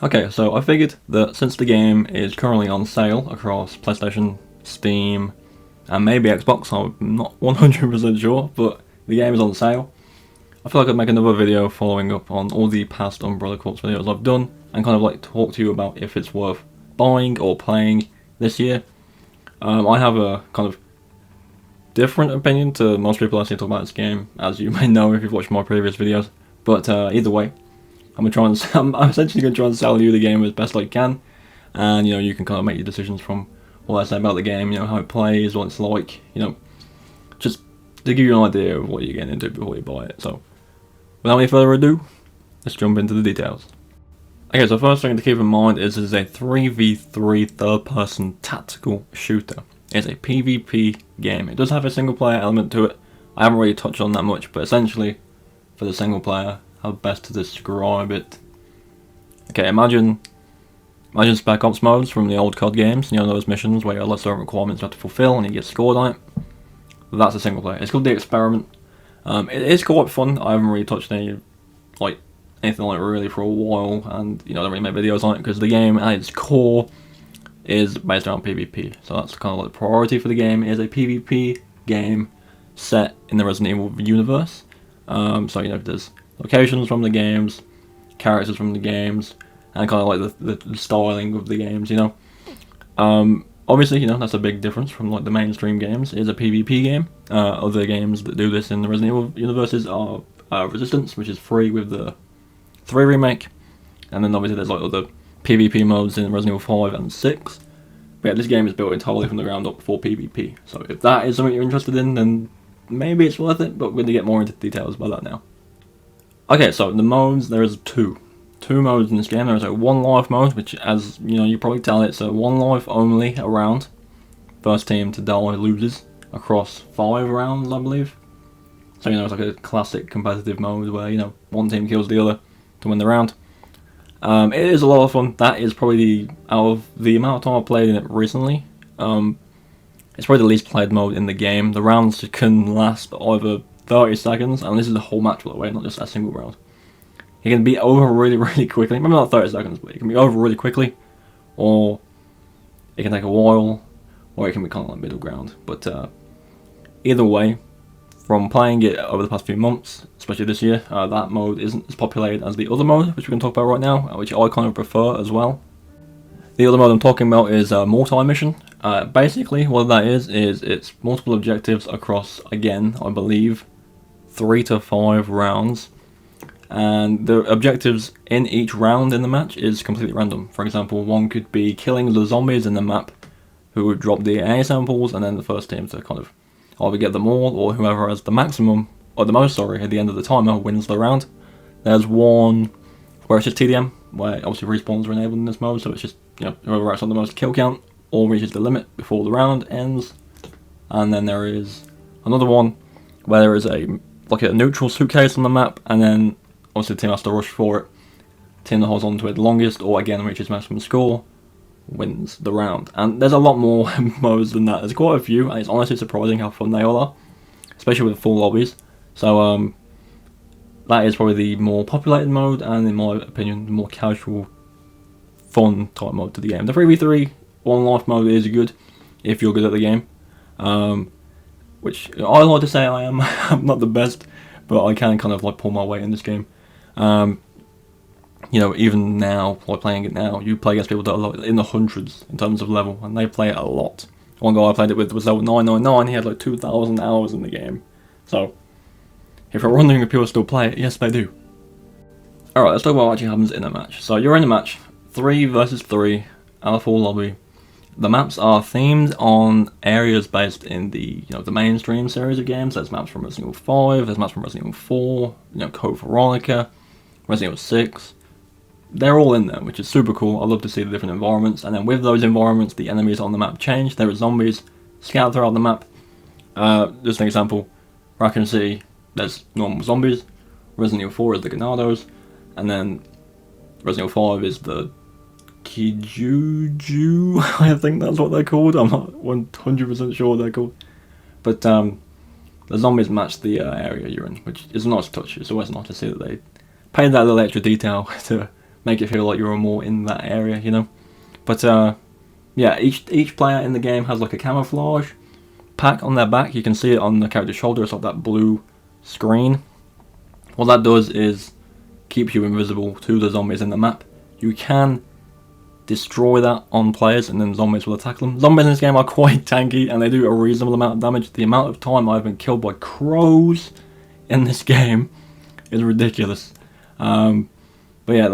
Okay, so I figured that since the game is currently on sale across PlayStation, Steam, and maybe Xbox, I'm not 100% sure, but the game is on sale. I feel like I'd make another video following up on all the past Umbrella Corps videos I've done, and kind of like talk to you about if it's worth buying or playing this year. I have a kind of different opinion to most people I see talk about this game, as you may know if you've watched my previous videos. But either way, I'm essentially going to try and sell you the game as best I can, and you can kind of make your decisions from what I say about the game, how it plays, what it's like, just to give you an idea of what you're getting into before you buy it. So, without any further ado, let's jump into the details. Okay, so first thing to keep in mind is this is a 3v3 third-person tactical shooter. It's a PvP game. It does have a single-player element to it. I haven't really touched on that much, but essentially, for the single-player, how best to describe it? Okay, imagine Spec Ops modes from the old COD games. Those missions where you have certain requirements you have to fulfill and you get scored on it. That's a single-player. It's called The Experiment. It is quite fun. I haven't really touched anything like really for a while, and I don't really make videos on it because the game at its core is based around PvP. So that's kind of like the priority for the game. It is a PvP game set in the Resident Evil universe. So there's locations from the games, characters from the games, and kind of like the styling of the games. Obviously, that's a big difference from like the mainstream games. It is a PvP game. Other games that do this in the Resident Evil universes are Resistance, which is free with the 3 remake, and then obviously there's like other PvP modes in Resident Evil 5 and 6. But yeah, this game is built entirely from the ground up for PvP. So if that is something you're interested in, then maybe it's worth it, but we're going to get more into details about that now. Okay, so the modes, there is two modes in this game. There is a 1 life mode, which, as you probably tell, it's a 1 life only round. First team to die loses across 5 rounds, I believe. So it's like a classic competitive mode where one team kills the other to win the round. It is a lot of fun. That is probably out of the amount of time I've played in it recently. It's probably the least played mode in the game. The rounds can last either 30 seconds, and this is a whole match, by the way, not just a single round. It can be over really, really quickly. Maybe not 30 seconds, but it can be over really quickly, or it can take a while, or it can be kind of like middle ground. But either way, from playing it over the past few months, especially this year, that mode isn't as populated as the other mode, which we're going to talk about right now, which I kind of prefer as well. The other mode I'm talking about is multi-mission. Basically, what that is it's multiple objectives across, again, I believe, 3 to 5 rounds. And the objectives in each round in the match is completely random. For example, one could be killing the zombies in the map who would drop the A samples, and then the first team to kind of either get them all, or whoever has the maximum, or the most, at the end of the timer wins the round. There's one where it's just TDM, where obviously respawns are enabled in this mode, so it's just, whoever racks on the most kill count or reaches the limit before the round ends. And then there is another one where there is a neutral suitcase on the map, and then obviously the team has to rush for it. The team that holds on to it the longest, or again reaches maximum score, wins the round. And there's a lot more modes than that. There's quite a few, and it's honestly surprising how fun they all are, especially with full lobbies. So that is probably the more populated mode, and in my opinion, the more casual, fun type mode to the game. The 3v3 1 life mode is good if you're good at the game, which I like to say I am. I'm not the best, but I can kind of like pull my weight in this game. Even now, like playing it now, you play against people that are in the hundreds in terms of level, and they play it a lot. One guy I played it with was level 999, he had like 2,000 hours in the game. So, if you're wondering if people still play it, yes they do. Alright, let's talk about what actually happens in a match. So you're in a match, 3 versus 3, at a full lobby. The maps are themed on areas based in the the mainstream series of games. There's maps from Resident Evil 5, there's maps from Resident Evil 4, Code Veronica, Resident Evil 6. They're all in there, which is super cool. I love to see the different environments, and then with those environments, the enemies on the map change. There are zombies scattered throughout the map. Just an example, Raccoon City, there's normal zombies. Resident Evil 4 is the Ganados, and then Resident Evil 5 is the Kijuju, I think that's what they're called. I'm not 100% sure what they're called. But the zombies match the area you're in, which is a nice touch. It's always nice to see that they paid that little extra detail to make it feel like you're more in that area, you know. But yeah, each player in the game has like a camouflage pack on their back. You can see it on the character's shoulder. It's like that blue screen. What that does is keeps you invisible to the zombies in the map. You can destroy that on players and then zombies will attack them. Zombies in this game are quite tanky and they do a reasonable amount of damage. The amount of time I've been killed by crows in this game is ridiculous. But yeah,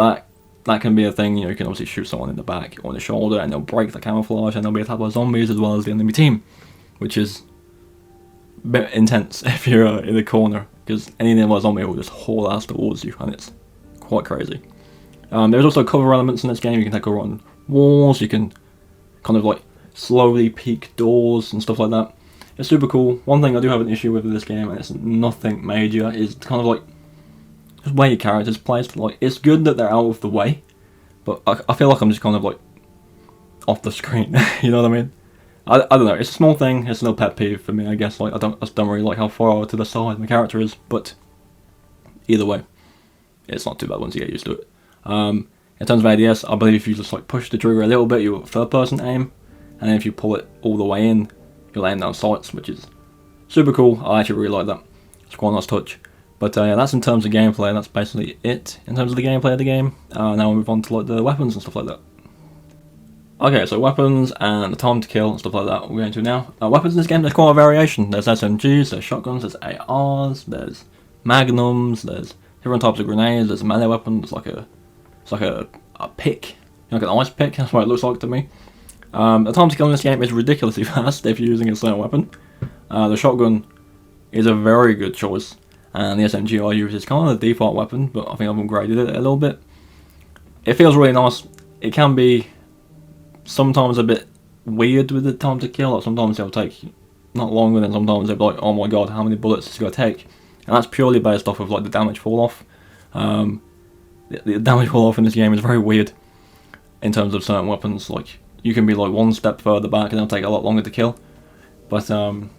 that can be a thing. You know, you can obviously shoot someone in the back or in the shoulder and they'll break the camouflage and they'll be attacked by zombies as well as the enemy team, which is a bit intense if you're in the corner, because any nearby zombie will just haul ass towards you and it's quite crazy. There's also cover elements in this game. You can take cover on walls, you can kind of like slowly peek doors and stuff like that. It's super cool. One thing I do have an issue with this game, and it's nothing major, is kind of like just where your character's placed. Like, it's good that they're out of the way, but I feel like I'm just kind of like off the screen. You know what I mean? I don't know. It's a small thing. It's no pet peeve for me, I guess. Like, I just don't really like how far to the side my character is. But either way, it's not too bad once you get used to it. In terms of ADS, I believe if you just like push the trigger a little bit, you'll third-person aim, and then if you pull it all the way in, you'll aim down sights, which is super cool. I actually really like that. It's quite a nice touch. But yeah, that's in terms of gameplay. That's basically it in terms of the gameplay of the game. Now we'll move on to like the weapons and stuff like that. Okay, so weapons and the time to kill and stuff like that we're going to now. Weapons in this game, there's quite a variation. There's SMGs, there's shotguns, there's ARs, there's magnums, there's different types of grenades, there's melee weapons, it's like a pick, like an ice pick, that's what it looks like to me. The time to kill in this game is ridiculously fast if you're using a certain weapon. The shotgun is a very good choice, and the SMG I use is kind of the default weapon, but I think I've upgraded it a little bit. It feels really nice. It can be sometimes a bit weird with the time to kill. Like sometimes it'll take not long, and then sometimes it'll be like, oh my god, how many bullets is it going to take? And that's purely based off of like the damage fall off. The damage fall off in this game is very weird in terms of certain weapons. Like, you can be like one step further back and it'll take a lot longer to kill. But it's not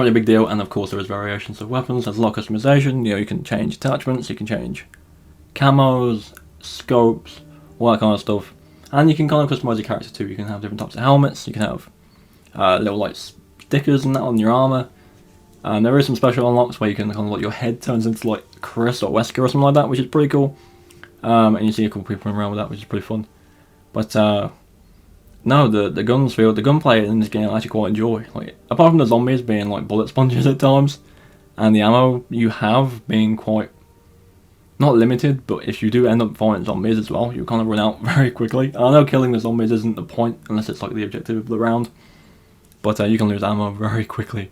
really a big deal, and of course there is variations of weapons. There's a lot of customization. You know, you can change attachments, you can change camos, scopes, all that kind of stuff. And you can kind of customize your character too. You can have different types of helmets, you can have little like stickers and that on your armor. There is some special unlocks where you can kind of like your head turns into like Chris or Wesker or something like that, which is pretty cool. And you see a couple people running around with that, which is pretty fun. But no, the gunplay in this game I actually quite enjoy. Like, apart from the zombies being like bullet sponges at times, and the ammo you have being quite not limited, but if you do end up fighting zombies as well, you kind of run out very quickly. I know killing the zombies isn't the point unless it's like the objective of the round, but you can lose ammo very quickly,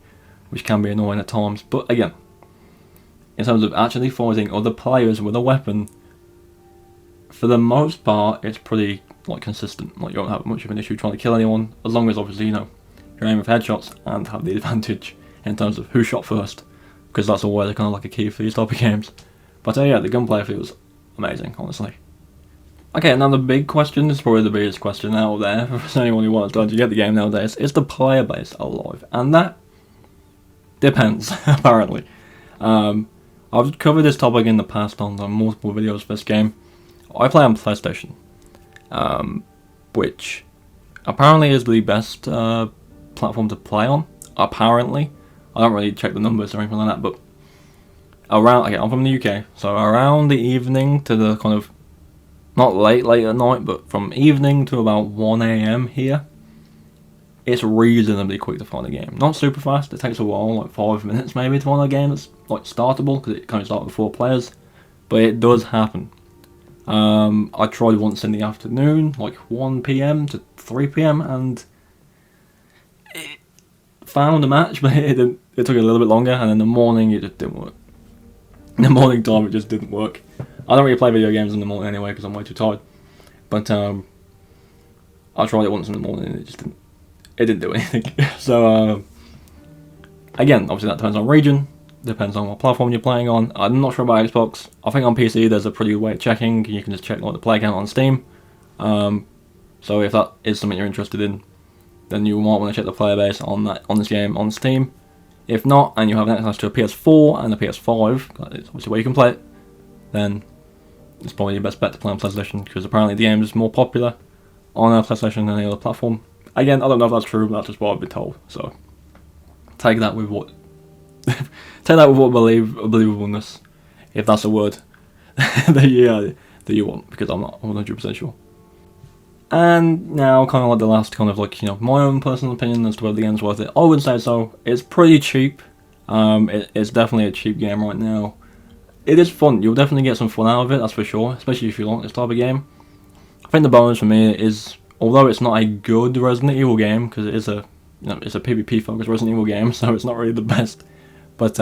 which can be annoying at times. But again, in terms of actually fighting other players with a weapon, for the most part, it's pretty like consistent. Like, you don't have much of an issue trying to kill anyone, as long as obviously, you know, you're aiming for headshots and have the advantage in terms of who shot first, because that's always kind of like a key for these type of games. But yeah, the gunplay feels amazing, honestly. Okay, now the big question, this is probably the biggest question out there for anyone who wants to get the game nowadays, is the player base alive? And that depends, apparently. I've covered this topic in the past on multiple videos for this game. I play on PlayStation, which apparently is the best platform to play on, apparently. I don't really check the numbers or anything like that, but okay, I'm from the UK, so around the evening to the kind of, not late at night, but from evening to about 1 AM here, it's reasonably quick to find a game. Not super fast, it takes a while, like 5 minutes maybe to find a game that's like startable, because it can only start with 4 players, but it does happen. I tried once in the afternoon, like 1 PM to 3 PM, and it found a match, but it took a little bit longer, and in the morning it just didn't work. In the morning time it just didn't work. I don't really play video games in the morning anyway because I'm way too tired. But I tried it once in the morning and it didn't do anything. So again, obviously that depends on region, depends on what platform you're playing on. I'm not sure about Xbox. I think on PC there's a pretty good way of checking. You can just check like the play count on Steam. So if that is something you're interested in, then you might want to check the player base on this game on Steam. If not, and you have access to a PS4 and a PS5, it's obviously where you can play it, then it's probably your best bet to play on PlayStation, because apparently the game is more popular on a PlayStation than any other platform. Again, I don't know if that's true, but that's just what I've been told. So take that with what believableness, if that's a word, that you want, because I'm not 100% sure. And now, kind of like the last kind of like, my own personal opinion as to whether the game's worth it. I would say so. It's pretty cheap. It's definitely a cheap game right now. It is fun. You'll definitely get some fun out of it, that's for sure, especially if you like this type of game. I think the bonus for me is, although it's not a good Resident Evil game, because it is it's a PvP focused Resident Evil game, so it's not really the best. But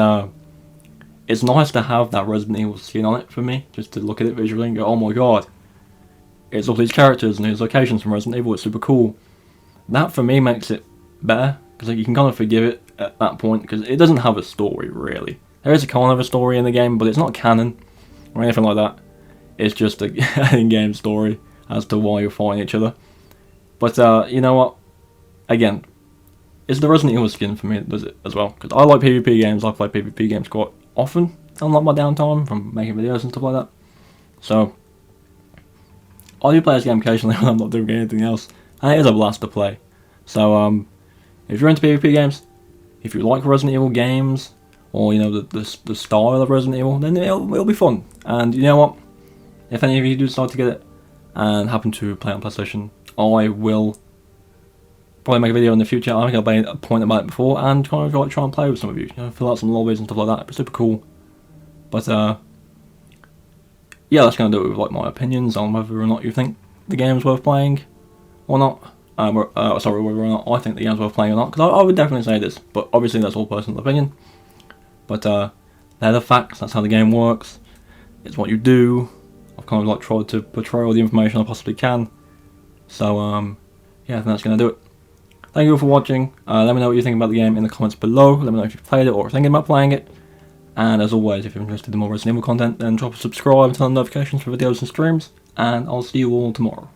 it's nice to have that Resident Evil skin on it for me, just to look at it visually and go, oh my god, it's all these characters and these locations from Resident Evil, it's super cool. That for me makes it better, because you can kind of forgive it at that point, because it doesn't have a story really. There is a kind of a story in the game, but it's not canon or anything like that. It's just an in-game story as to why you're fighting each other. But you know what? Again, it's the Resident Evil skin for me that does it as well, because I like PvP games. I play PvP games quite often, unlike my downtime from making videos and stuff like that. So I do play this game occasionally when I'm not doing anything else, and it is a blast to play. So if you're into PvP games, if you like Resident Evil games, or the style of Resident Evil, then it'll be fun. And you know what? If any of you do decide to get it and happen to play on PlayStation, I will probably make a video in the future. I think I've made a point about it before, and kind of like try and play with some of you. Fill out some lobbies and stuff like that. It'd be super cool. But yeah, that's gonna do it with like my opinions on whether or not you think the game's worth playing or not. Sorry, whether or not I think the game's worth playing or not. Because I would definitely say this, but obviously that's all personal opinion. But they're the facts. That's how the game works. It's what you do. I've kind of like tried to portray all the information I possibly can. So yeah, I think that's gonna do it. Thank you all for watching. Let me know what you think about the game in the comments below. Let me know if you've played it or are thinking about playing it. And as always, if you're interested in more Resident Evil content, then drop a subscribe and turn on notifications for videos and streams. And I'll see you all tomorrow.